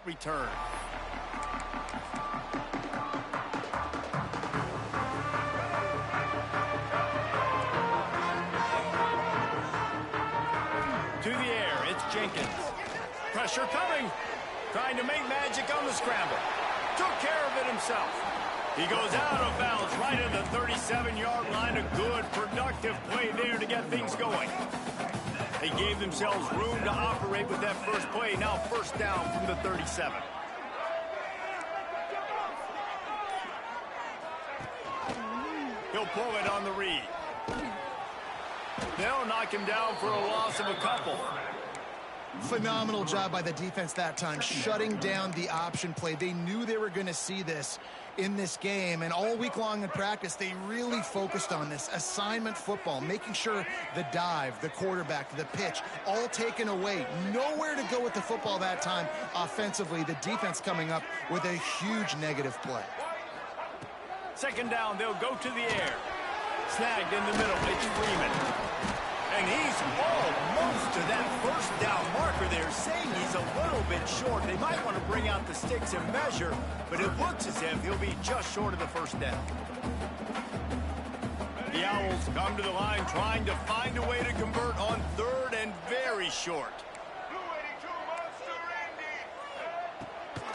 that return. To the air, it's Jenkins. Pressure coming. Trying to make magic on the scramble. Took care of it himself. He goes out of bounds right at the 37-yard line. A good, productive play there to get things going. They gave themselves room to operate with that first play. Now first down from the 37. He'll pull it on the read. They'll knock him down for a loss of a couple. Phenomenal job by the defense that time, shutting down the option play. They knew they were going to see this in this game, and all week long in practice, they really focused on this assignment football, making sure the dive, the quarterback, the pitch, all taken away. Nowhere to go with the football that time offensively. The defense coming up with a huge negative play. Second down, they'll go to the air. Snagged in the middle, it's Freeman. And he's almost to that first down marker there, saying he's a little bit short. They might want to bring out the sticks and measure, but it looks as if he'll be just short of the first down. The Owls come to the line trying to find a way to convert on third and very short.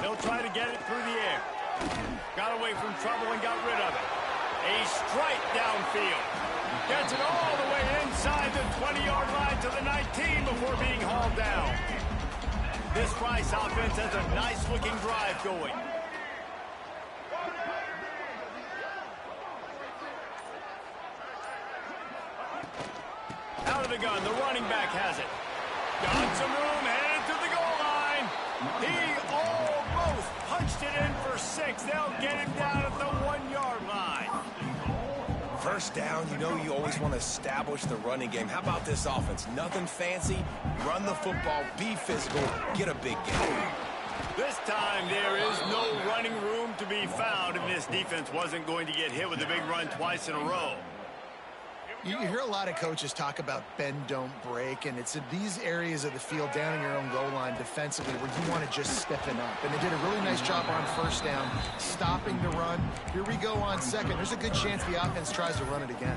They'll try to get it through the air. Got away from trouble and got rid of it. A strike downfield. Gets it all the way inside the 20-yard line to the 19 before being hauled down. This Rice offense has a nice-looking drive going. Out of the gun, the running back has it. Got some room, headed to the goal line. He almost punched it in for 6. They'll get him down at the 1-yard line. First down, you know you always want to establish the running game. How about this offense? Nothing fancy. Run the football, be physical, get a big gain. This time there is no running room to be found, and this defense wasn't going to get hit with a big run twice in a row. You hear a lot of coaches talk about bend, don't break, and it's in these areas of the field down in your own goal line defensively where you want to just stiffen up. And they did a really nice job on first down, stopping the run. Here we go on second. There's a good chance the offense tries to run it again.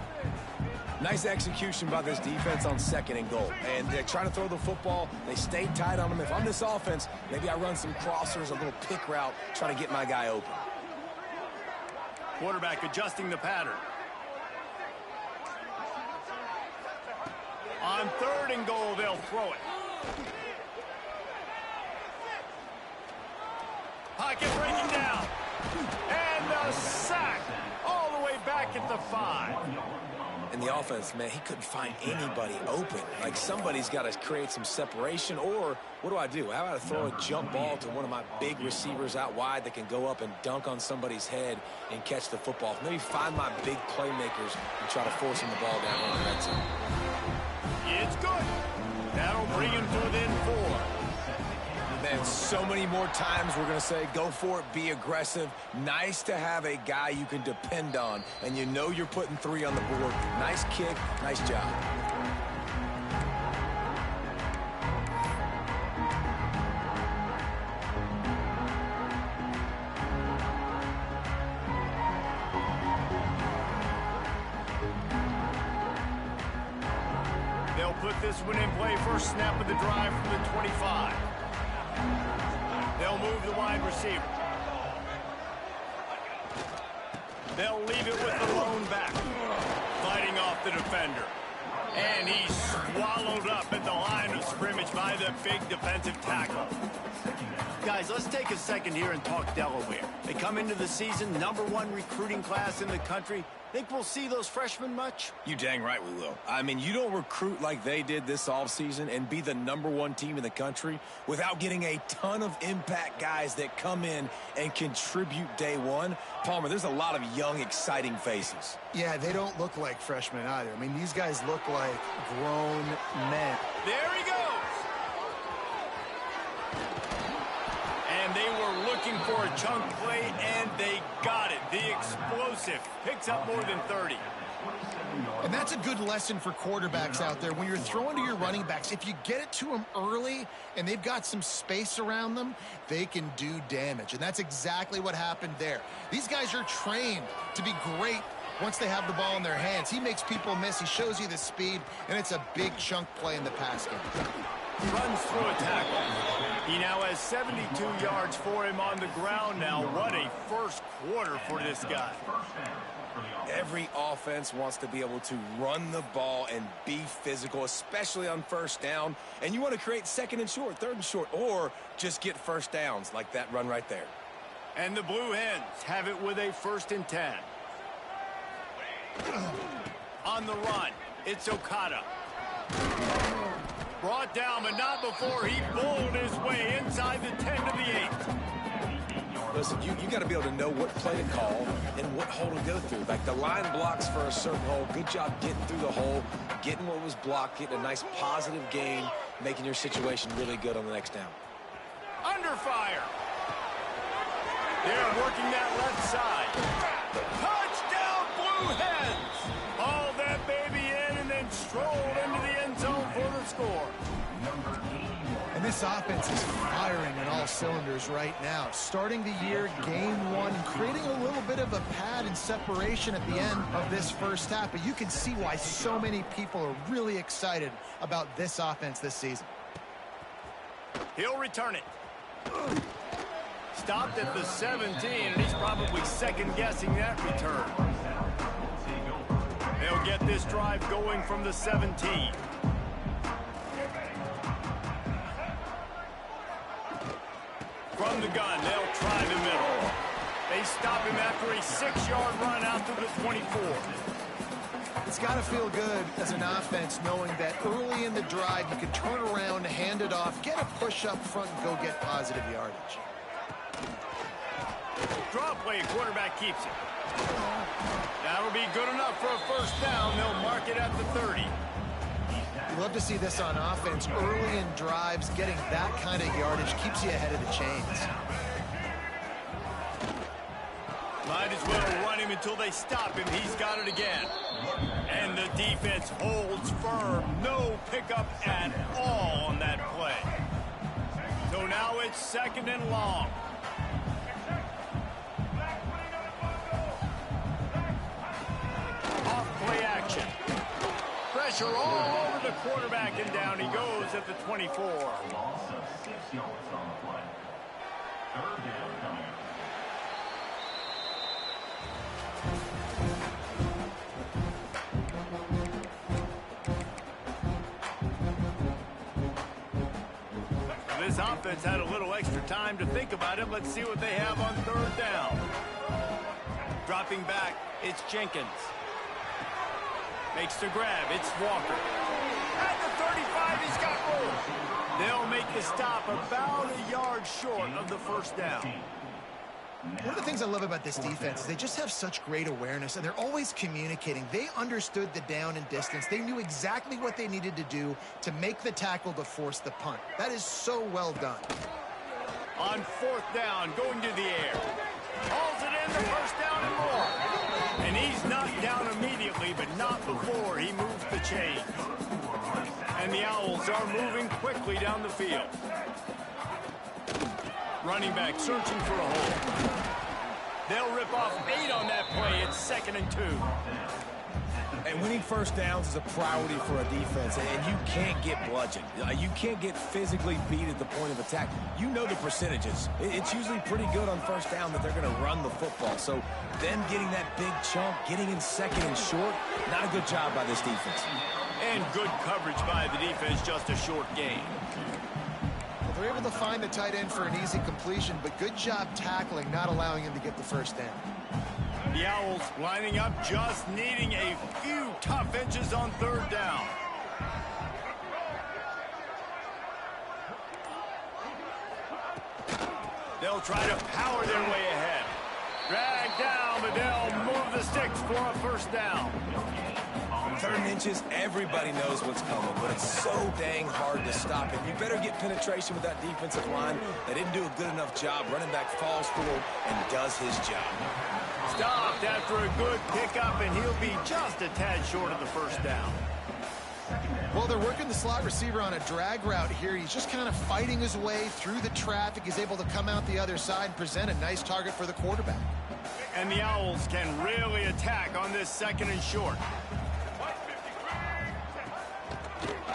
Nice execution by this defense on second and goal. And they try to throw the football. They stay tight on them. If I'm this offense, maybe I run some crossers, a little pick route, try to get my guy open. Quarterback adjusting the pattern. On third and goal, they'll throw it. Pocket breaking down. And the sack all the way back at the 5. And the offense, man, he couldn't find anybody open. Like, somebody's got to create some separation, or what do? How about I throw a jump ball to one of my big receivers out wide that can go up and dunk on somebody's head and catch the football? Maybe find my big playmakers and try to force them the ball down on the red zone. It's good. That'll bring him to within 4. Man, so many more times we're going to say, go for it, be aggressive. Nice to have a guy you can depend on, and you know you're putting 3 on the board. Nice kick, nice job. They'll put this one in play. First snap of the drive from the 25. They'll move the wide receiver. They'll leave it with the lone back. Fighting off the defender. And he's swallowed up at the line of scrimmage by the big defensive tackle. Guys, let's take a second here and talk Delaware. They come into the season, #1 recruiting class in the country. Think we'll see those freshmen much? You dang right we will. I mean, you don't recruit like they did this offseason and be the #1 team in the country without getting a ton of impact guys that come in and contribute day one. Palmer, there's a lot of young, exciting faces. Yeah, they don't look like freshmen either. I mean, these guys look like grown men. There he goes. And they were looking for a chunk play, and they got it. The explosive picks up more than 30. And that's a good lesson for quarterbacks out there. When you're throwing to your running backs, if you get it to them early and they've got some space around them, they can do damage. And that's exactly what happened there. These guys are trained to be great once they have the ball in their hands. He makes people miss. He shows you the speed, and it's a big chunk play in the pass game. Runs through a tackle. He now has 72 yards for him on the ground now. What a first quarter for this guy. Every offense wants to be able to run the ball and be physical, especially on first down. And you want to create second and short, third and short, or just get first downs like that run right there. And the Blue Hens have it with a 1st and 10. On the run, it's Okada. Brought down, but not before he bowled his way inside the 10 to the 8. Listen, you got to be able to know what play to call and what hole to go through. Like the line blocks for a certain hole. Good job getting through the hole, getting what was blocked, getting a nice positive gain, making your situation really good on the next down. Under fire. They're working that left side. Touchdown, Blue Hens! Hauled that baby in and then strolled into the end zone for the score. And this offense is firing on all cylinders right now. Starting the year, game 1, creating a little bit of a pad and separation at the end of this first half. But you can see why so many people are really excited about this offense this season. He'll return it. Stopped at the 17, and he's probably second-guessing that return. They'll get this drive going from the 17. From the gun, they'll try the middle. They stop him after a 6-yard run out to the 24. It's got to feel good as an offense knowing that early in the drive you can turn around, hand it off, get a push up front, and go get positive yardage. Draw play, quarterback keeps it. That'll be good enough for a first down. They'll mark it at the 30. You love to see this on offense. Early in drives, getting that kind of yardage keeps you ahead of the chains. Might as well run him until they stop him. He's got it again. And the defense holds firm. No pickup at all on that play. So now it's 2nd and long. Off play action. Pressure all over the quarterback, and down he goes at the 24. Loss of 6 yards on the play. 3rd down coming. This offense had a little extra time to think about it. Let's see what they have on 3rd down. Dropping back, it's Jenkins. Makes the grab, it's Walker. At the 35, he's got room. They'll make the stop about a yard short of the first down. One of the things I love about this defense is they just have such great awareness, and they're always communicating. They understood the down and distance. They knew exactly what they needed to do to make the tackle to force the punt. That is so well done. On 4th down, going to the air. Hauls it in, the first down and more. And he's knocked down immediately, but not before he moves the chains. And the Owls are moving quickly down the field. Running back searching for a hole. They'll rip off 8 on that play. It's 2nd and 2. And winning first downs is a priority for a defense, and you can't get bludgeoned. You can't get physically beat at the point of attack. You know the percentages. It's usually pretty good on first down that they're going to run the football. So them getting that big chunk, getting in 2nd and short, not a good job by this defense. And good coverage by the defense, just a short gain. Well, they're able to find the tight end for an easy completion, but good job tackling, not allowing him to get the first down. The Owls lining up, just needing a few tough inches on 3rd down. They'll try to power their way ahead. Drag down, but they'll move the sticks for a first down. 3rd and inches, everybody knows what's coming, but it's so dang hard to stop it. You better get penetration with that defensive line. They didn't do a good enough job. Running back falls forward and does his job. Stopped after a good pickup, and he'll be just a tad short of the first down. Well, they're working the slot receiver on a drag route here. He's just kind of fighting his way through the traffic. He's able to come out the other side and present a nice target for the quarterback. And the Owls can really attack on this 2nd and short.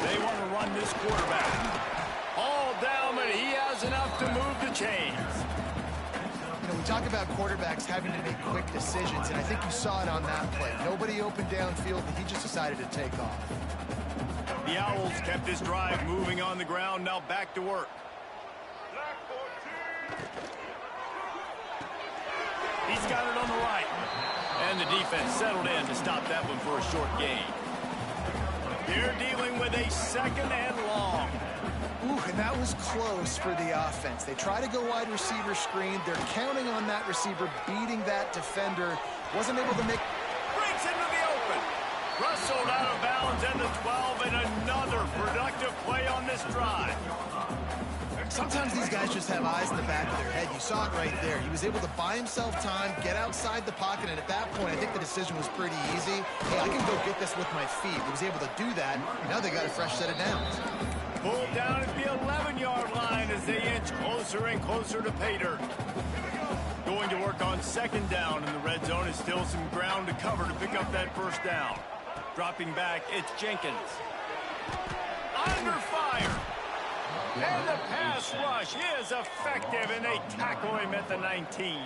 They want to run this quarterback. All down, but he has enough to move the chains. You know, we talk about quarterbacks having to make quick decisions, and I think you saw it on that play. Nobody open downfield, and he just decided to take off. The Owls kept this drive moving on the ground. Now back to work. He's got it on the right. And the defense settled in to stop that one for a short gain. They're dealing with a 2nd and long. Ooh, and that was close for the offense. They try to go wide receiver screen. They're counting on that receiver beating that defender. Wasn't able to make... Breaks into the open. Rustled out of bounds and the 12, and another productive play on this drive. Sometimes these guys just have eyes in the back of their head. You saw it right there. He was able to buy himself time, get outside the pocket, and at that point, I think the decision was pretty easy. Hey, I can go get this with my feet. He was able to do that. Now they got a fresh set of downs. Pulled down at the 11-yard line as they inch closer and closer to pay dirt. Going to work on 2nd down, and the red zone is still some ground to cover to pick up that 1st down. Dropping back, it's Jenkins. Under fire. And the pass rush is effective, and they tackle him at the 19.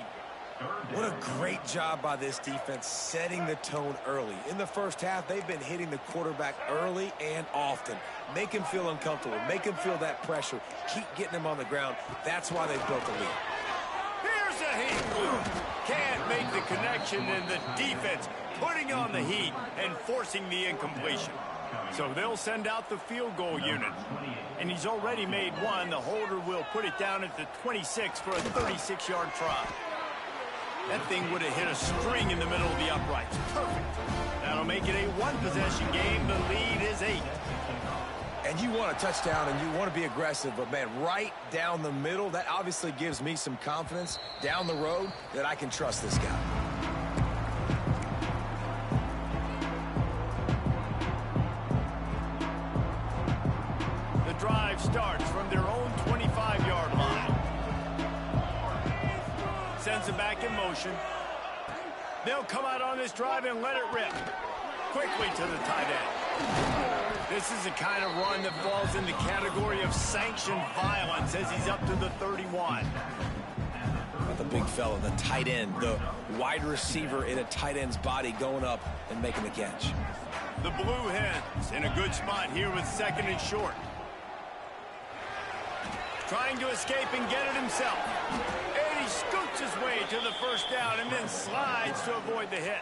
What a great job by this defense setting the tone early. In the first half, they've been hitting the quarterback early and often. Make him feel uncomfortable. Make him feel that pressure. Keep getting him on the ground. That's why they've built the lead. Here's a heat. Can't make the connection, and the defense putting on the heat and forcing the incompletion. So they'll send out the field goal unit. And he's already made one. The holder will put it down at the 26 for a 36-yard try. That thing would have hit a string in the middle of the uprights. Perfect. That'll make it a 1-possession game. The lead is 8. And you want a touchdown and you want to be aggressive, but man, right down the middle, that obviously gives me some confidence down the road that I can trust this guy. The drive starts from their own 25-yard line. Sends it back in motion. They'll come out on this drive and let it rip. Quickly to the tight end. This is the kind of run that falls in the category of sanctioned violence as he's up to the 31. Not the big fella, the tight end, the wide receiver in a tight end's body going up and making the catch. The Blue Hens in a good spot here with 2nd and short. Trying to escape and get it himself. And he scoots his way to the 1st down and then slides to avoid the hit.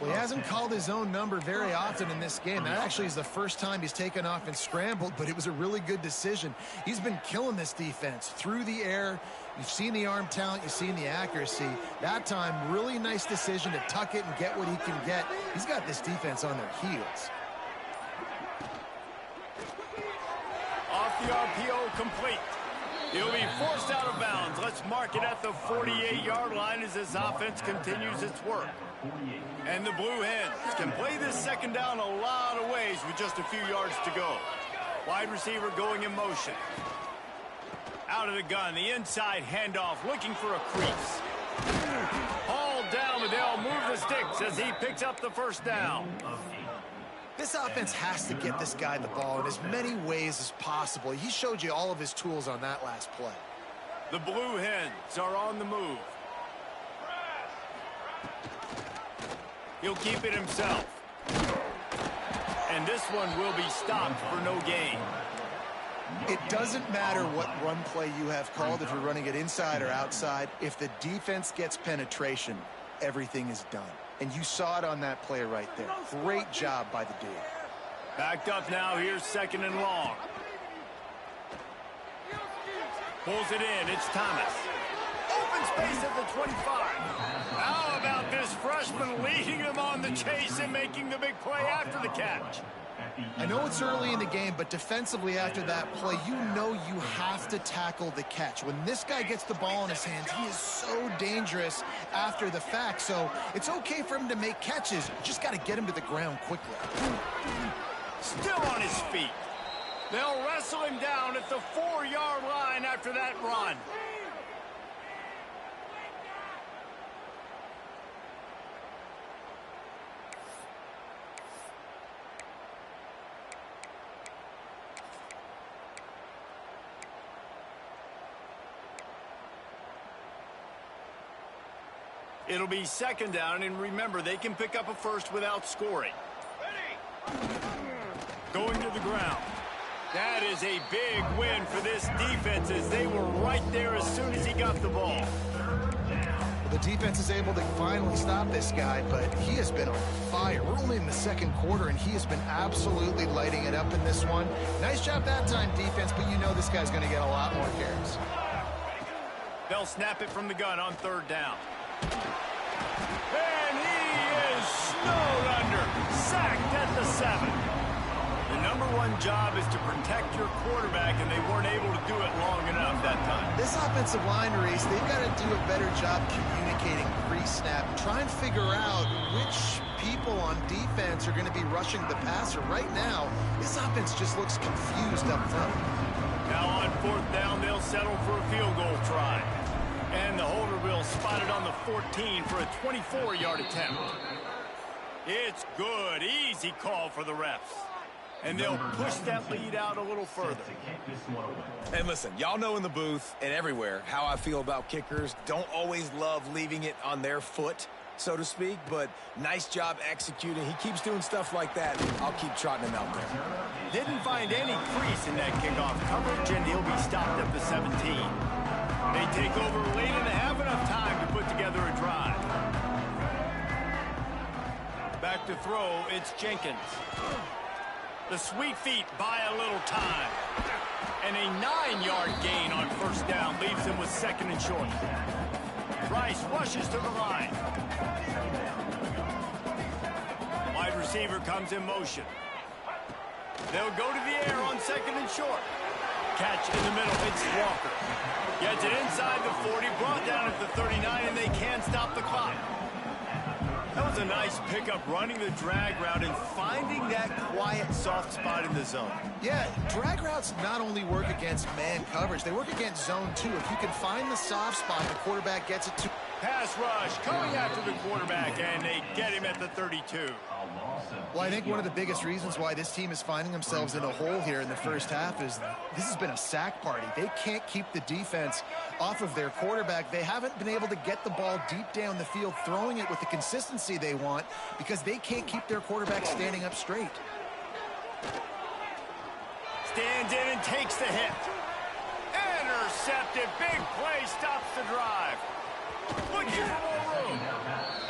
Well, he hasn't called his own number very often in this game. That actually is the first time he's taken off and scrambled, but it was a really good decision. He's been killing this defense through the air. You've seen the arm talent. You've seen the accuracy. That time, really nice decision to tuck it and get what he can get. He's got this defense on their heels. Off the RPO, complete. He'll be forced out of bounds. Let's mark it at the 48-yard line as this offense continues its work. And the Blue Hens can play this 2nd down a lot of ways with just a few yards to go. Wide receiver going in motion. Out of the gun, the inside handoff, looking for a crease. Hauled down, but they'll move the sticks as he picks up the 1st down. This offense has to get this guy the ball in as many ways as possible. He showed you all of his tools on that last play. The Blue Hens are on the move. He'll keep it himself. And this one will be stopped for no gain. It doesn't matter what run play you have called, if you're running it inside or outside. If the defense gets penetration, everything is done. And you saw it on that play right there. Great job by the dude. Backed up now. Here's 2nd and long. Pulls it in. It's Thomas. Open space at the 25. How about this freshman leading him on the chase and making the big play after the catch. I know it's early in the game, but defensively after that play, you know you have to tackle the catch. When this guy gets the ball in his hands, he is so dangerous after the fact. So it's okay for him to make catches. You just got to get him to the ground quickly. Still on his feet. They'll wrestle him down at the 4-yard line after that run. It'll be second down, and remember, they can pick up a first without scoring. Going to the ground. That is a big win for this defense as they were right there as soon as he got the ball. The defense is able to finally stop this guy, but he has been on fire. We're only in the second quarter, and he has been absolutely lighting it up in this one. Nice job that time, defense, but you know this guy's going to get a lot more carries. They'll snap it from the gun on third down. And he is snowed under, sacked at the 7. The number one job is to protect your quarterback, and they weren't able to do it long enough that time. This offensive line, Reese, they've got to do a better job communicating pre-snap, try and figure out which people on defense are going to be rushing the passer. Right now, this offense just looks confused up front. Now on fourth down, they'll settle for a field goal try. And the holder will spot it on the 14 for a 24-yard attempt. It's good. Easy call for the refs. And they'll push that lead out a little further. And listen, y'all know in the booth and everywhere how I feel about kickers. Don't always love leaving it on their foot, so to speak, but nice job executing. He keeps doing stuff like that. I'll keep trotting him out there. Didn't find any crease in that kickoff coverage, and he'll be stopped at the 17. They take over late and have enough time to put together a drive. Back to throw, it's Jenkins. The sweet feet buy a little time. And a 9-yard gain on first down leaves him with second and short. Rice rushes to the line. Wide receiver comes in motion. They'll go to the air on second and short. Catch in the middle, it's Walker. Gets it inside the 40, brought down at the 39, and they can't stop the clock. That was a nice pickup, running the drag route and finding that quiet, soft spot in the zone. Yeah, drag routes not only work against man coverage, they work against zone too. If you can find the soft spot, the quarterback gets it to... Pass rush coming after the quarterback, and they get him at the 32. Well, I think one of the biggest reasons why this team is finding themselves in a hole here in the first half is this has been a sack party. They can't keep the defense off of their quarterback. They haven't been able to get the ball deep down the field, throwing it with the consistency they want because they can't keep their quarterback standing up straight. Stands in and takes the hit. Intercepted. Big play stops the drive. Looking for more room.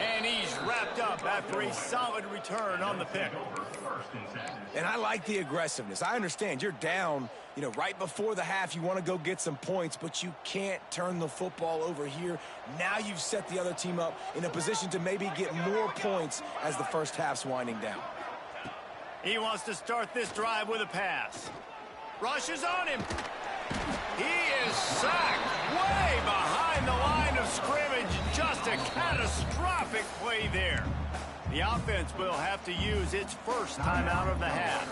And he's wrapped up after a solid return on the pick. And I like the aggressiveness. I understand you're down, right before the half. You want to go get some points, but you can't turn the football over here. Now you've set the other team up in a position to maybe get more points as the first half's winding down. He wants to start this drive with a pass. Rushes on him. He is sacked way behind the line of scrimmage. Just a catastrophic play there. The offense will have to use its first timeout of the half.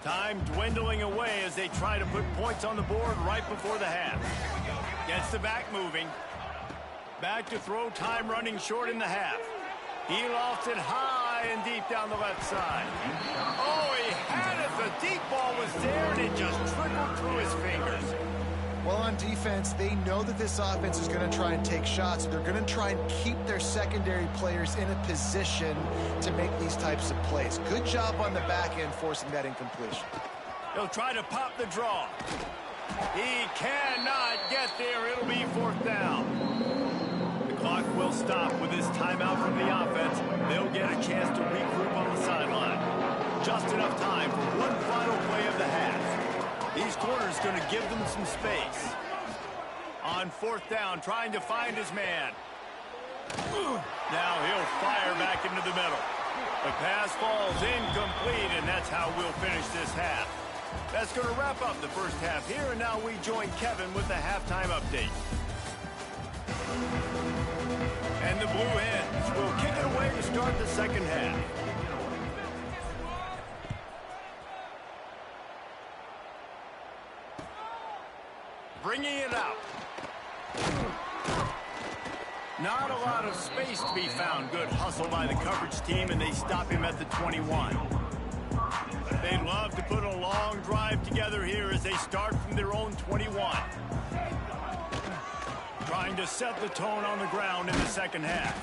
Time dwindling away as they try to put points on the board right before the half. Gets the back moving. Back to throw, time running short in the half. He lofts it high and deep down the left side. Oh, he had it. The deep ball was there, and it just trickled through his fingers. Well, on defense, they know that this offense is going to try and take shots. They're going to try and keep their secondary players in a position to make these types of plays. Good job on the back end forcing that incompletion. He'll try to pop the draw. He cannot get there. It'll be fourth down. The clock will stop with this timeout from the offense. They'll get a chance to regroup on the sideline. Just enough time for one final play of the half. These corners going to give them some space. On fourth down, trying to find his man. Now he'll fire back into the middle. The pass falls incomplete, and that's how we'll finish this half. That's going to wrap up the first half here, and now we join Kevin with the halftime update. And the Blue Hens will kick it away to start the second half. Bringing it out. Not a lot of space to be found. Good hustle by the coverage team, and they stop him at the 21. They'd love to put a long drive together here as they start from their own 21. Trying to set the tone on the ground in the second half.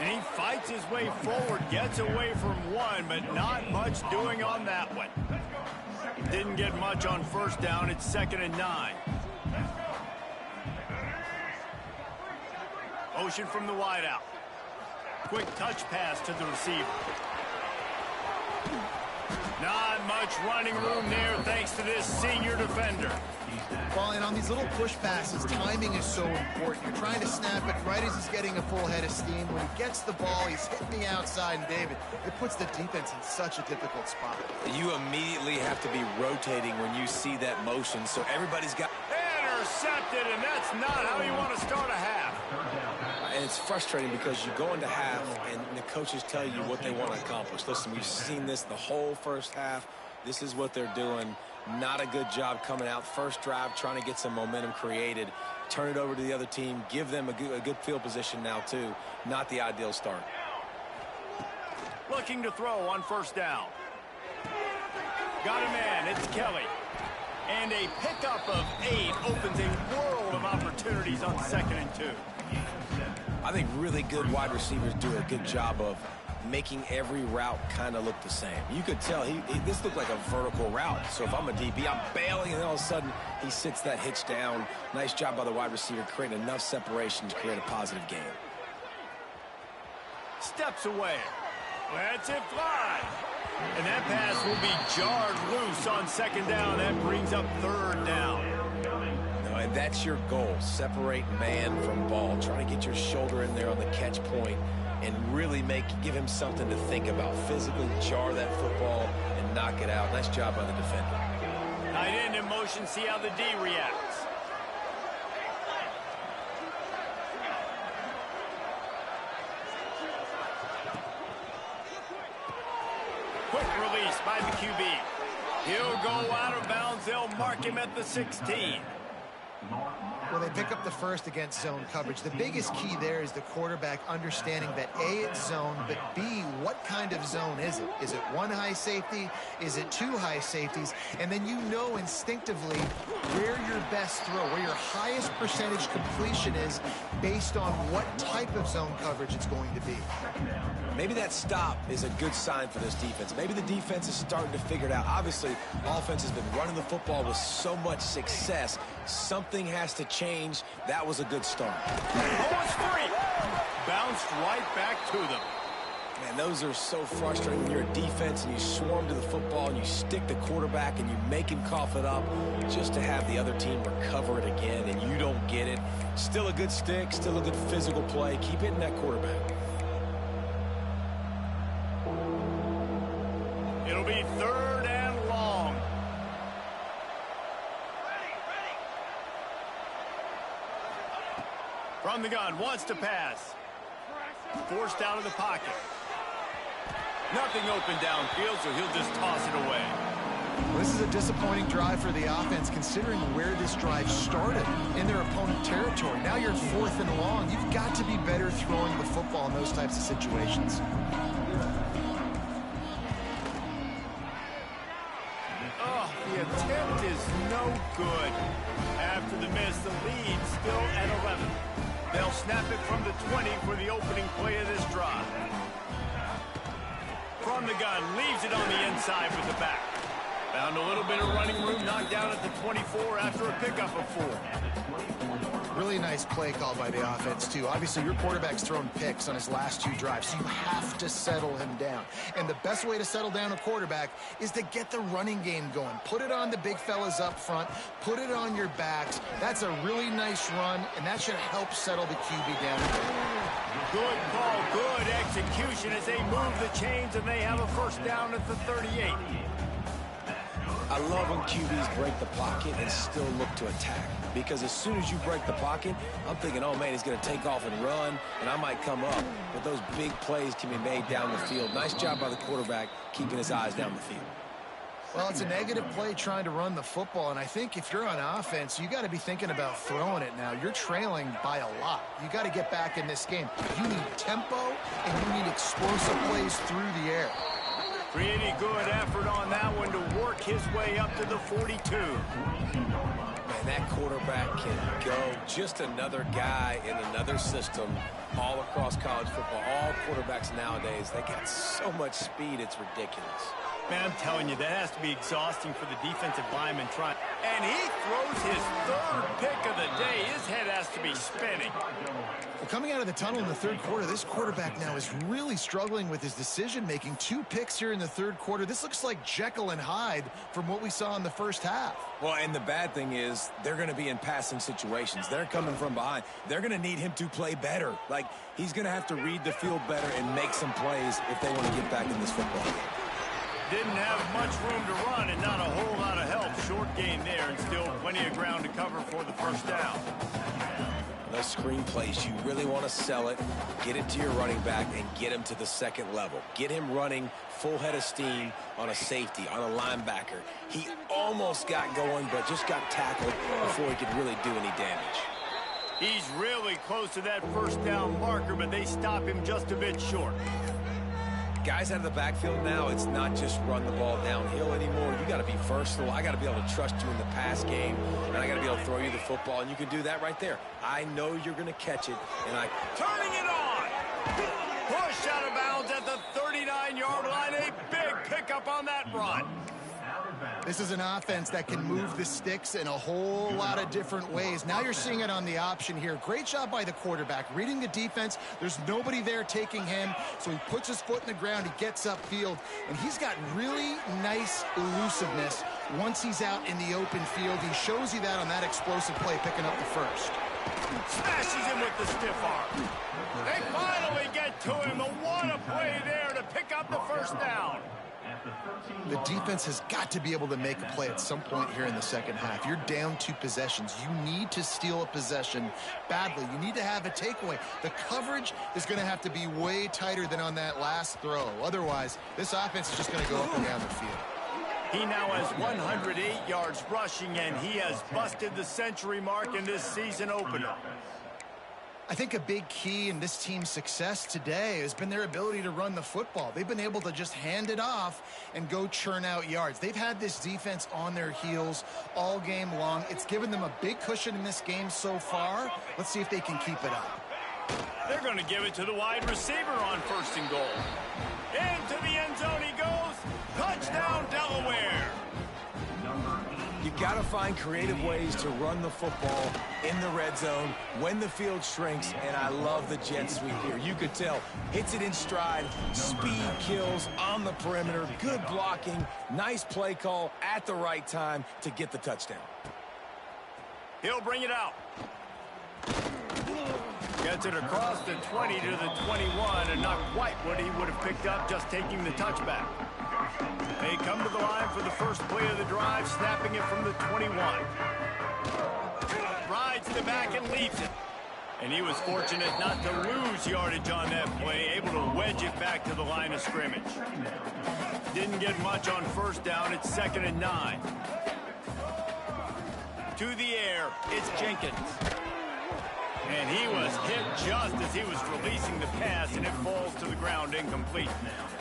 And he fights his way forward, gets away from one, but not much doing on that one. Didn't get much on first down. It's 2nd and 9. Motion from the wideout. Quick touch pass to the receiver. Not much running room there thanks to this senior defender. Well, and on these little push passes, timing is so important. You're trying to snap it right as he's getting a full head of steam. When he gets the ball, he's hitting the outside, and David, it puts the defense in such a difficult spot. You immediately have to be rotating when you see that motion, so everybody's got... Intercepted, and that's not how you want to start a half. And it's frustrating because you go into half and the coaches tell you what they want to accomplish. Listen, we've seen this the whole first half. This is what they're doing. Not a good job coming out. First drive, trying to get some momentum created. Turn it over to the other team. Give them a good field position now, too. Not the ideal start. Looking to throw on first down. Got a man. It's Kelly. And a pickup of 8 opens a world of opportunities on 2nd and 2. I think really good wide receivers do a good job of making every route kind of look the same. You could tell this looked like a vertical route. So if I'm a DB, I'm bailing, and all of a sudden he sits that hitch down. Nice job by the wide receiver, creating enough separation to create a positive game. Steps away. Lets it fly. And that pass will be jarred loose on 2nd down. That brings up 3rd down. And that's your goal. Separate man from ball. Try to get your shoulder in there on the catch point and really give him something to think about. Physically jar that football and knock it out. Nice job by the defender. Tight end in motion. See how the D reacts. Quick release by the QB. He'll go out of bounds. They'll mark him at the 16. Well, they pick up the first against zone coverage. The biggest key there is the quarterback understanding that A, it's zone, but B, what kind of zone is it? Is it 1 high safety? Is it 2 high safeties? And then you know instinctively where your best throw, where your highest percentage completion is based on what type of zone coverage it's going to be. Maybe that stop is a good sign for this defense. Maybe the defense is starting to figure it out. Obviously, offense has been running the football with so much success. Something has to change. That was a good start. Oh, it's free. Bounced right back to them. Man, those are so frustrating when you're a defense and you swarm to the football and you stick the quarterback and you make him cough it up just to have the other team recover it again and you don't get it. Still a good stick, still a good physical play. Keep hitting that quarterback. It'll be 3rd and long. From the gun, wants to pass. Forced out of the pocket. Nothing open downfield, so he'll just toss it away. This is a disappointing drive for the offense, considering where this drive started, in their opponent territory. Now you're 4th and long. You've got to be better throwing the football in those types of situations. Oh, the attempt is no good. After the miss, the lead still at 11. They'll snap it from the 20 for the opening play of this drive. From the gun, leaves it on the inside with the back. Found a little bit of running room, knocked down at the 24 after a pickup of 4. Really nice play call by the offense, too. Obviously, your quarterback's thrown picks on his last 2 drives, so you have to settle him down. And the best way to settle down a quarterback is to get the running game going. Put it on the big fellas up front. Put it on your backs. That's a really nice run, and that should help settle the QB down. Good call, good execution as they move the chains, and they have a first down at the 38. I love when QBs break the pocket and still look to attack. Because as soon as you break the pocket, I'm thinking, oh, man, he's going to take off and run, and I might come up. But those big plays can be made down the field. Nice job by the quarterback keeping his eyes down the field. Well, it's a negative play trying to run the football, and I think if you're on offense, you got to be thinking about throwing it now. You're trailing by a lot. You got to get back in this game. You need tempo, and you need explosive plays through the air. Pretty good effort on that one to work his way up to the 42. Man, that quarterback can go. Just another guy in another system all across college football. All quarterbacks nowadays, they got so much speed, it's ridiculous. Man, I'm telling you, that has to be exhausting for the defensive lineman trying. And he throws his third pick of the day. His head has to be spinning. Well, coming out of the tunnel in the third quarter, this quarterback now is really struggling with his decision-making. 2 picks here in the third quarter. This looks like Jekyll and Hyde from what we saw in the first half. Well, and the bad thing is they're going to be in passing situations. They're coming from behind. They're going to need him to play better. Like, he's going to have to read the field better and make some plays if they want to get back in this football game. Didn't have much room to run and not a whole lot of help. Short gain there and still plenty of ground to cover for the first down. Those screen plays, you really want to sell it, get it to your running back, and get him to the second level. Get him running full head of steam on a safety, on a linebacker. He almost got going, but just got tackled before he could really do any damage. He's really close to that first down marker, but they stop him just a bit short. Guys out of the backfield now, it's not just run the ball downhill anymore. You got to be versatile. I got to be able to trust you in the pass game, and I got to be able to throw you the football, and you can do that right there. I know you're going to catch it, and I... Turning it on! Push out of bounds at the 39-yard line. A big pickup on that run. This is an offense that can move the sticks in a whole lot of different ways. Now you're seeing it on the option here. Great job by the quarterback. Reading the defense, there's nobody there taking him, so he puts his foot in the ground, he gets upfield, and he's got really nice elusiveness once he's out in the open field. He shows you that on that explosive play, picking up the first. Smashes him with the stiff arm. They finally get to him. What a play there to pick up the first down. The defense has got to be able to make a play at some point here in the second half. You're down 2 possessions. You need to steal a possession badly. You need to have a takeaway. The coverage is going to have to be way tighter than on that last throw. Otherwise, this offense is just going to go up and down the field. He now has 108 yards rushing, and he has busted the century mark in this season opener. I think a big key in this team's success today has been their ability to run the football. They've been able to just hand it off and go churn out yards. They've had this defense on their heels all game long. It's given them a big cushion in this game so far. Let's see if they can keep it up. They're going to give it to the wide receiver on first and goal. Into the end zone he goes. Touchdown, Delaware. You got to find creative ways to run the football in the red zone when the field shrinks, and I love the jet sweep here. You could tell, hits it in stride, speed kills on the perimeter, good blocking, nice play call at the right time to get the touchdown. He'll bring it out. Gets it across the 20 to the 21, and not quite what he would have picked up just taking the touchback. They come to the line for the first play of the drive, snapping it from the 21. Rides the back and leaves it. And he was fortunate not to lose yardage on that play, able to wedge it back to the line of scrimmage. Didn't get much on first down. It's 2nd and 9. To the air, it's Jenkins. And he was hit just as he was releasing the pass, and it falls to the ground incomplete.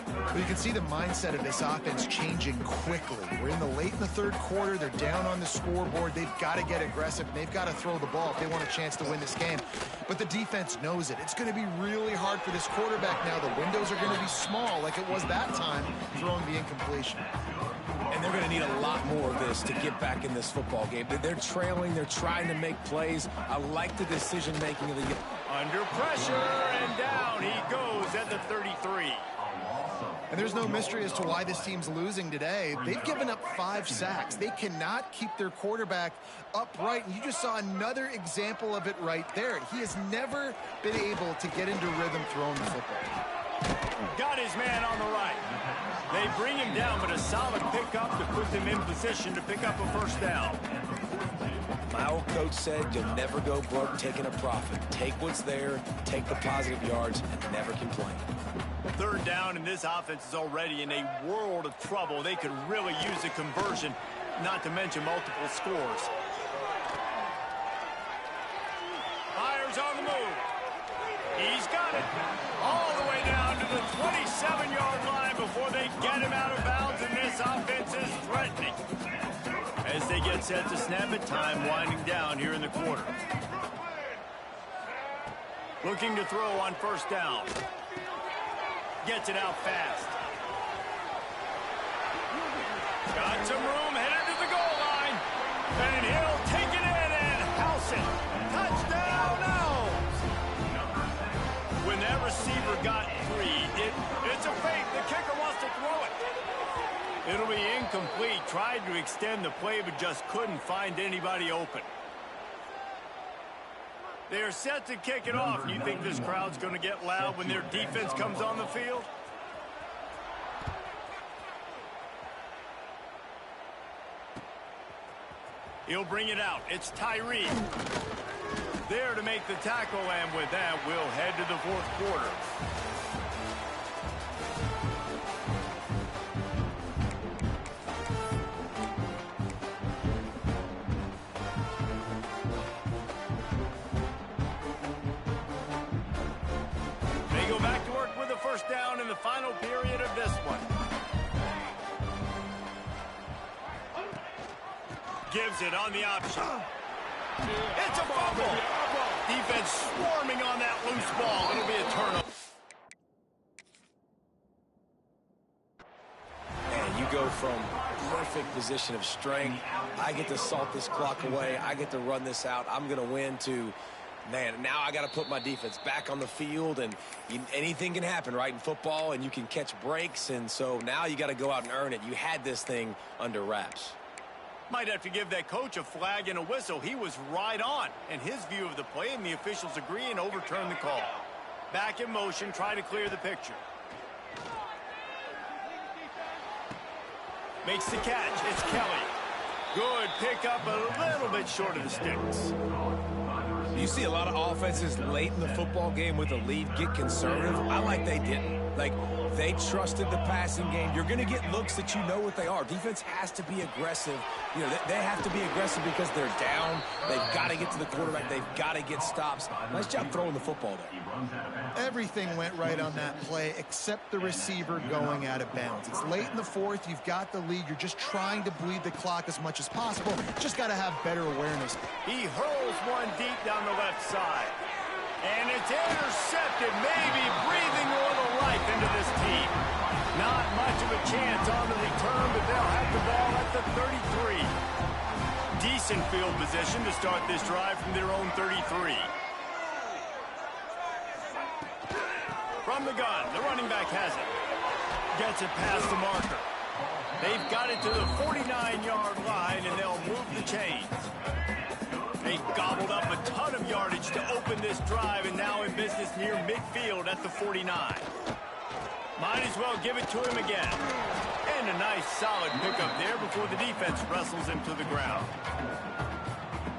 Well, you can see the mindset of this offense changing quickly. We're late in the third quarter. They're down on the scoreboard. They've got to get aggressive. They've got to throw the ball if they want a chance to win this game. But the defense knows it. It's going to be really hard for this quarterback now. The windows are going to be small like it was that time, throwing the incompletion. And they're going to need a lot more of this to get back in this football game. They're trailing. They're trying to make plays. I like the decision-making of the... Under pressure, and down he goes at the 33. And there's no mystery as to why this team's losing today. They've given up 5 sacks. They cannot keep their quarterback upright. And you just saw another example of it right there. He has never been able to get into rhythm throwing the football. Got his man on the right. They bring him down, but a solid pickup to put them in position to pick up a first down. My old coach said you'll never go broke taking a profit. Take what's there, take the positive yards, and never complain. Third down, and this offense is already in a world of trouble. They could really use a conversion, not to mention multiple scores. Myers on the move. He's got it. All the way down to the 27-yard line before they get him out of bounds, and this offense is threatening. As they get set to snap it, time winding down here in the quarter. Looking to throw on first down. Gets it out fast. Got some room, headed to the goal line. And he'll take it in and house it. Touchdown now. When that receiver got free, it's a fake. The kicker wants to throw it. It'll be incomplete. Tried to extend the play, but just couldn't find anybody open. They are set to kick it off. You think this crowd's going to get loud when their defense comes on the field? He'll bring it out. It's Tyree. There to make the tackle, and with that, we'll head to the fourth quarter. First down in the final period of this one. Gives it on the option. It's a fumble. Defense swarming on that loose ball. It'll be a turnover. And you go from perfect position of strength. I get to salt this clock away. I get to run this out. I'm going to win to... Man, now I got to put my defense back on the field, and anything can happen, right, in football, and you can catch breaks, and so now you got to go out and earn it. You had this thing under wraps. Might have to give that coach a flag and a whistle. He was right on, and his view of the play, and the officials agree and overturn the call. Back in motion, try to clear the picture. Makes the catch. It's Kelly. Good pickup, a little bit short of the sticks. You see a lot of offenses late in the football game with a lead get conservative. I like they didn't. Like, they trusted the passing game. You're going to get looks that you know what they are. Defense has to be aggressive. You know, they have to be aggressive because they're down. They've got to get to the quarterback. They've got to get stops. Nice job throwing the football there. Everything went right on that play except the receiver going out of bounds. It's late in the fourth. You've got the lead. You're just trying to bleed the clock as much as possible. Just got to have better awareness. He hurls one deep down the left side. And it's intercepted, maybe breathing a little life into this team. Not much of a chance on the return, but they'll have the ball at the 33. Decent field position to start this drive from their own 33. From the gun, the running back has it. Gets it past the marker. They've got it to the 49-yard line, and they'll move the chains. They gobbled up a ton of yardage to open this drive, and now in business near midfield at the 49. Might as well give it to him again. And a nice solid pickup there before the defense wrestles him to the ground.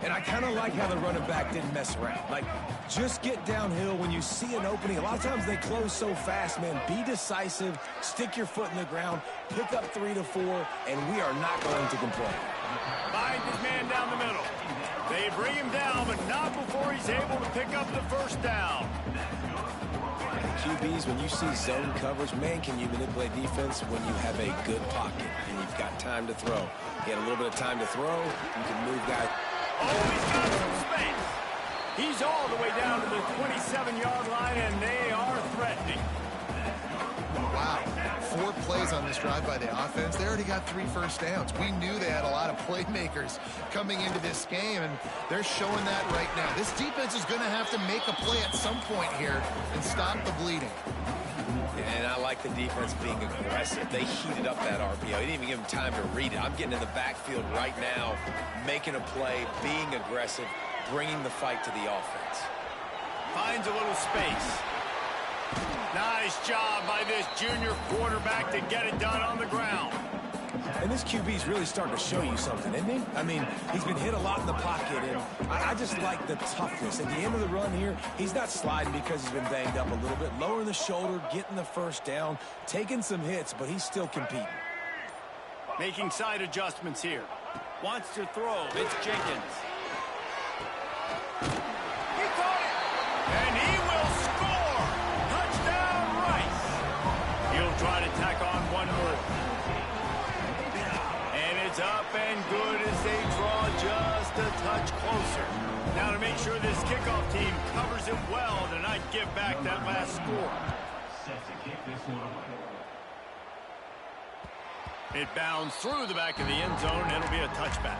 And I kind of like how the running back didn't mess around. Like, just get downhill when you see an opening. A lot of times they close so fast, man. Be decisive, stick your foot in the ground, pick up 3 to 4, and we are not going to complain. Finds his man down the middle. They bring him down, but not before he's able to pick up the first down. QBs, when you see zone coverage, man, can you manipulate defense when you have a good pocket and you've got time to throw. He had a little bit of time to throw. You can move guys. Oh, he's got some space. He's all the way down to the 27-yard line, and they are threatening. Wow. 4 plays on this drive by the offense. They already got 3 first downs. We knew they had a lot of playmakers coming into this game, and they're showing that right now. This defense is going to have to make a play at some point here and stop the bleeding. And I like the defense being aggressive. They heated up that RPO. They didn't even give him time to read it. I'm getting in the backfield right now, making a play, being aggressive, bringing the fight to the offense. Finds a little space. Nice job by this junior quarterback to get it done on the ground. And this QB's really starting to show you something, isn't he? I mean, he's been hit a lot in the pocket, and I just like the toughness. At the end of the run here, he's not sliding because he's been banged up a little bit. Lowering the shoulder, getting the first down, taking some hits, but he's still competing. Making side adjustments here. Wants to throw. It's Jenkins. He caught it! And he will score! Touchdown, Rice! He'll try to tack on one more. It's up and good as they draw just a touch closer. Now to make sure this kickoff team covers it well to not give back that last score. Set to kick this one away. It bounds through the back of the end zone, and it'll be a touchback.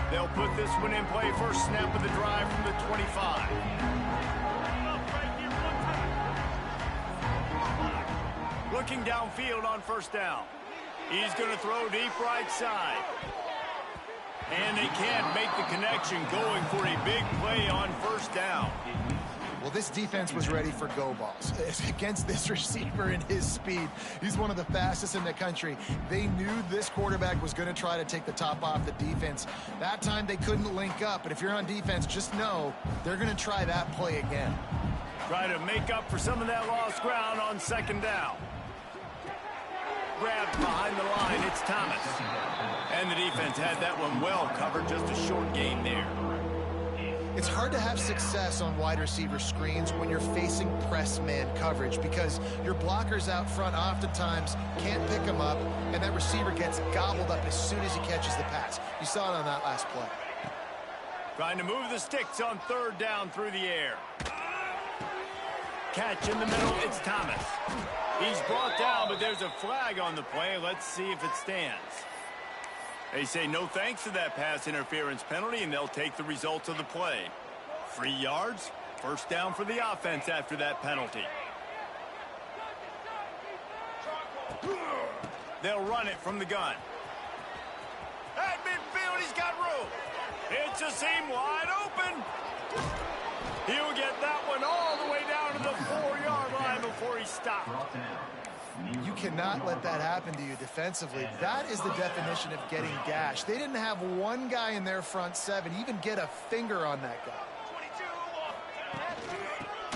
They'll put this one in play. First snap of the drive from the 25. Looking downfield on first down. He's going to throw deep right side. And they can't make the connection, going for a big play on first down. Well, this defense was ready for go balls. Against this receiver and his speed, he's one of the fastest in the country. They knew this quarterback was going to try to take the top off the defense. That time they couldn't link up, but if you're on defense, just know they're going to try that play again. Try to make up for some of that lost ground on second down. Grabbed behind the line, it's Thomas. And the defense had that one well covered, just a short gain there. It's hard to have success on wide receiver screens when you're facing press man coverage because your blockers out front oftentimes can't pick them up, and that receiver gets gobbled up as soon as he catches the pass. You saw it on that last play. Trying to move the sticks on third down through the air. Catch in the middle, it's Thomas. He's brought down, but there's a flag on the play. Let's see if it stands. They say no thanks to that pass interference penalty, and they'll take the results of the play. 3 yards, first down for the offense after that penalty. They'll run it from the gun. At midfield, he's got room. It's a seam wide open. He'll get that one all the way down to the 4-yard line before he stops. You cannot let that happen to you defensively. That is the definition of getting gashed. They didn't have one guy in their front seven even get a finger on that guy.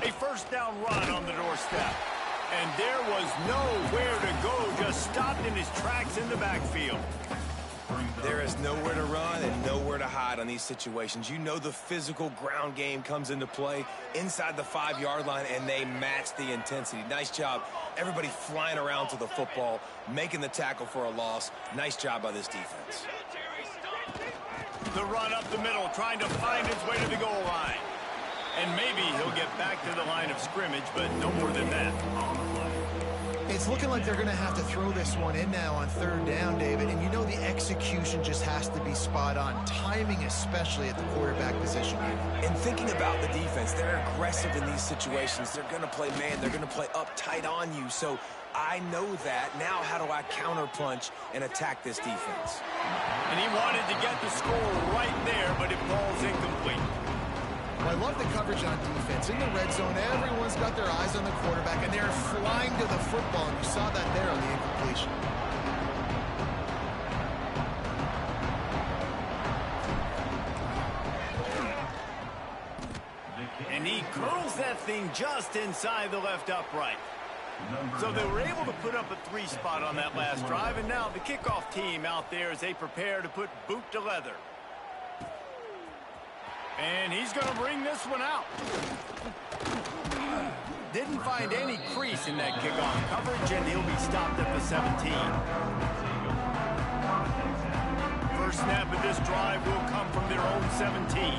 A first down run on the doorstep. And there was nowhere to go, just stopped in his tracks in the backfield. There is nowhere to run and nowhere to hide on these situations. You know the physical ground game comes into play inside the 5-yard line, and they match the intensity. Nice job. Everybody flying around to the football, making the tackle for a loss. Nice job by this defense. The run up the middle, trying to find his way to the goal line. And maybe he'll get back to the line of scrimmage, but no more than that. It's looking like they're going to have to throw this one in now on third down, David. And you know the execution just has to be spot on. Timing especially at the quarterback position here. And thinking about the defense, they're aggressive in these situations. They're going to play man. They're going to play up tight on you. So I know that. Now how do I counterpunch and attack this defense? And he wanted to get the score right there, but it falls incomplete. Well, I love the coverage on defense. In the red zone, everyone's got their eyes on the quarterback, and they're flying to the football, and you saw that there on the incompletion. And he curls that thing just inside the left upright. So they were able to put up a 3 spot on that last drive, and now the kickoff team out there as they prepare to put boot to leather. And he's going to bring this one out. Didn't find any crease in that kickoff coverage, and he'll be stopped at the 17. First snap of this drive will come from their own 17.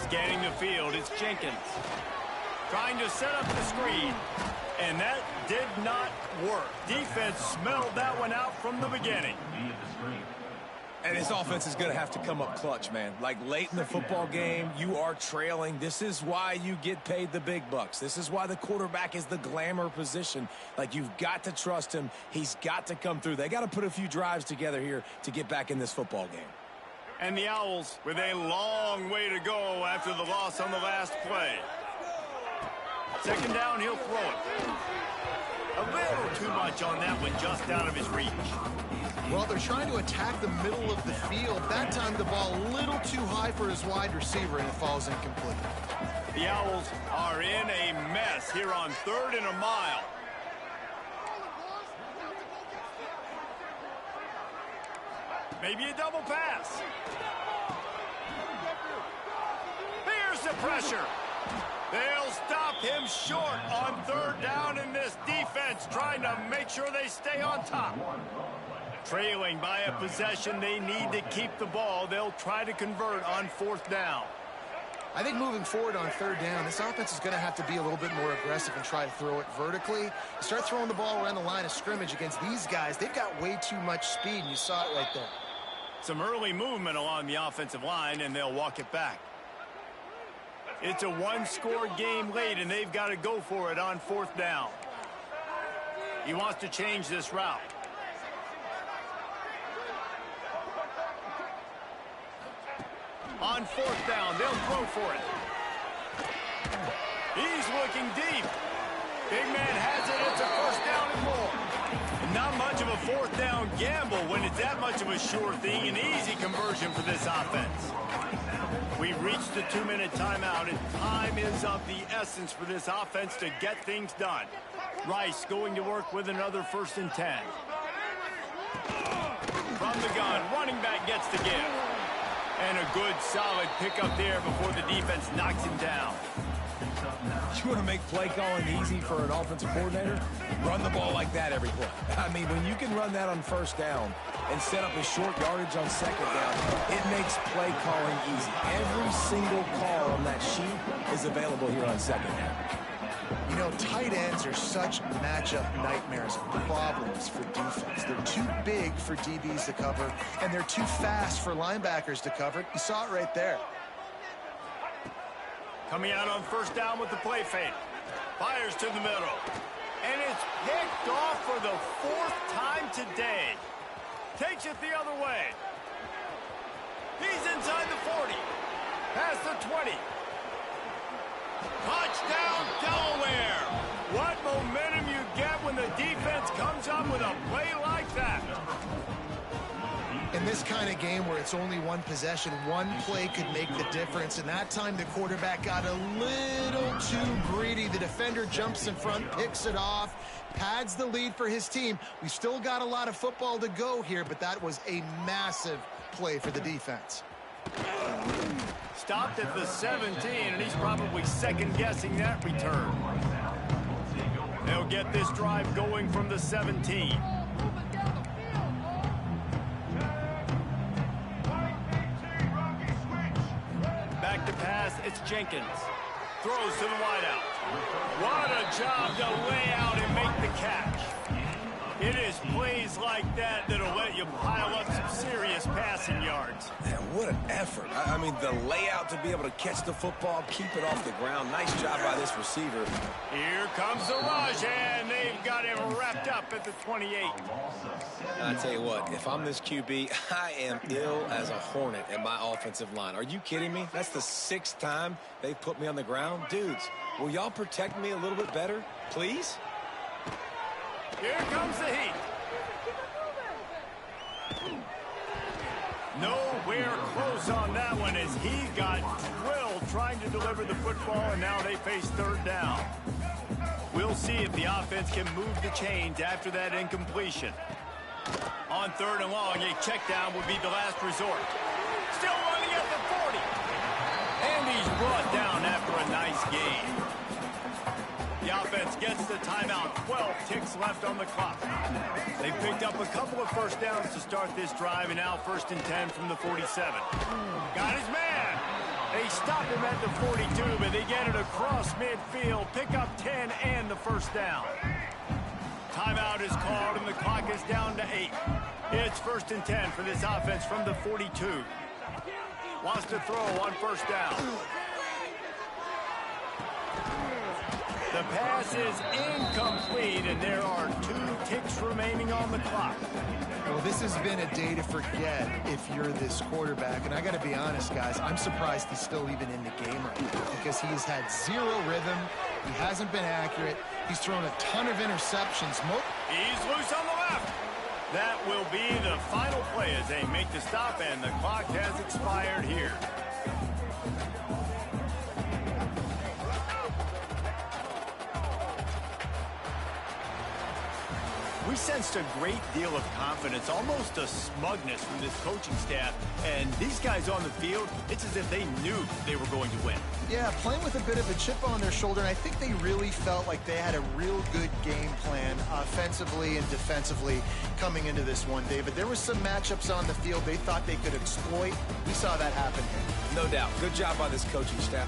Scanning the field, it's Jenkins. trying to set up the screen. And that did not work. Defense smelled that one out from the beginning. And this offense is going to have to come up clutch, man. Like late in the football game, you are trailing. This is why you get paid the big bucks. This is why the quarterback is the glamour position. Like, you've got to trust him. He's got to come through. They got to put a few drives together here to get back in this football game. And the Owls with a long way to go after the loss on the last play. Second down, he'll throw it. A little too much on that one, just out of his reach. Well, they're trying to attack the middle of the field. That time the ball a little too high for his wide receiver, and it falls incomplete. The Owls are in a mess here on 3rd and a mile. Maybe a double pass. Here's the pressure. They'll stop him short on 3rd down, in this defense trying to make sure they stay on top. Trailing by a possession, they need to keep the ball. They'll try to convert on 4th down. I think moving forward on 3rd down, this offense is going to have to be a little bit more aggressive and try to throw it vertically. Start throwing the ball around the line of scrimmage against these guys. They've got way too much speed, and you saw it right there. Some early movement along the offensive line, and they'll walk it back. It's a one-score game late, and they've got to go for it on 4th down. He wants to change this route. On 4th down, they'll throw for it. He's looking deep. Big man has it. It's a 1st down and more. Not much of a 4th down gamble when it's that much of a sure thing. An easy conversion for this offense. We've reached the 2-minute timeout, and time is of the essence for this offense to get things done. Rice going to work with another 1st and 10. From the gun, running back gets the give. And a good, solid pickup there before the defense knocks him down. You want to make play calling easy for an offensive coordinator? Run the ball like that every play. I mean, when you can run that on 1st down and set up a short yardage on 2nd down, it makes play calling easy. Every single call on that sheet is available here on 2nd down. You know, tight ends are such matchup nightmares and problems for defense. They're too big for DBs to cover, and they're too fast for linebackers to cover. You saw it right there. Coming out on 1st down with the play fake. Fires to the middle. And it's picked off for the 4th time today. Takes it the other way. He's inside the 40. Past the 20. Touchdown, Delaware. What momentum you get when the defense comes up with a play like that. In this kind of game where it's only one possession, one play could make the difference. And that time the quarterback got a little too greedy. The defender jumps in front, picks it off, pads the lead for his team. We've still got a lot of football to go here, but that was a massive play for the defense. Stopped at the 17, and he's probably second-guessing that return. They'll get this drive going from the 17. Back to pass, it's Jenkins. Throws to the wideout. What a job to lay out and make the catch. It is plays like that that'll let you pile up some serious passing yards. Man, what an effort. I mean, the layout to be able to catch the football, keep it off the ground. Nice job by this receiver. Here comes the rush, and they've got him wrapped up at the 28. I tell you what, if I'm this QB, I am ill as a hornet at my offensive line. Are you kidding me? That's the 6th time they've put me on the ground. Dudes, will y'all protect me a little bit better, please? Here comes the heat. Nowhere close on that one as he got drilled trying to deliver the football, and now they face 3rd down. We'll see if the offense can move the chains after that incompletion. On 3rd and long, a check down would be the last resort. Still running at the 40. And he's brought down after a nice game. The offense gets the timeout. 12 ticks left on the clock. They picked up a couple of 1st downs to start this drive, and now 1st and 10 from the 47. Got his man. They stop him at the 42, but they get it across midfield, pick up 10 and the first down. Timeout is called, and the clock is down to 8. It's 1st and 10 for this offense from the 42. Wants to throw on first down. The pass is incomplete, and there are 2 ticks remaining on the clock. Well, this has been a day to forget if you're this quarterback. And I got to be honest, guys, I'm surprised he's still even in the game right now because he's had 0 rhythm. He hasn't been accurate. He's thrown a ton of interceptions. He's loose on the left. That will be the final play as they make the stop, and the clock has expired here. We sensed a great deal of confidence, almost a smugness from this coaching staff. And these guys on the field, it's as if they knew they were going to win. Yeah, playing with a bit of a chip on their shoulder, and I think they really felt like they had a real good game plan offensively and defensively coming into this one, David. There were some matchups on the field they thought they could exploit. We saw that happen here. No doubt. Good job by this coaching staff.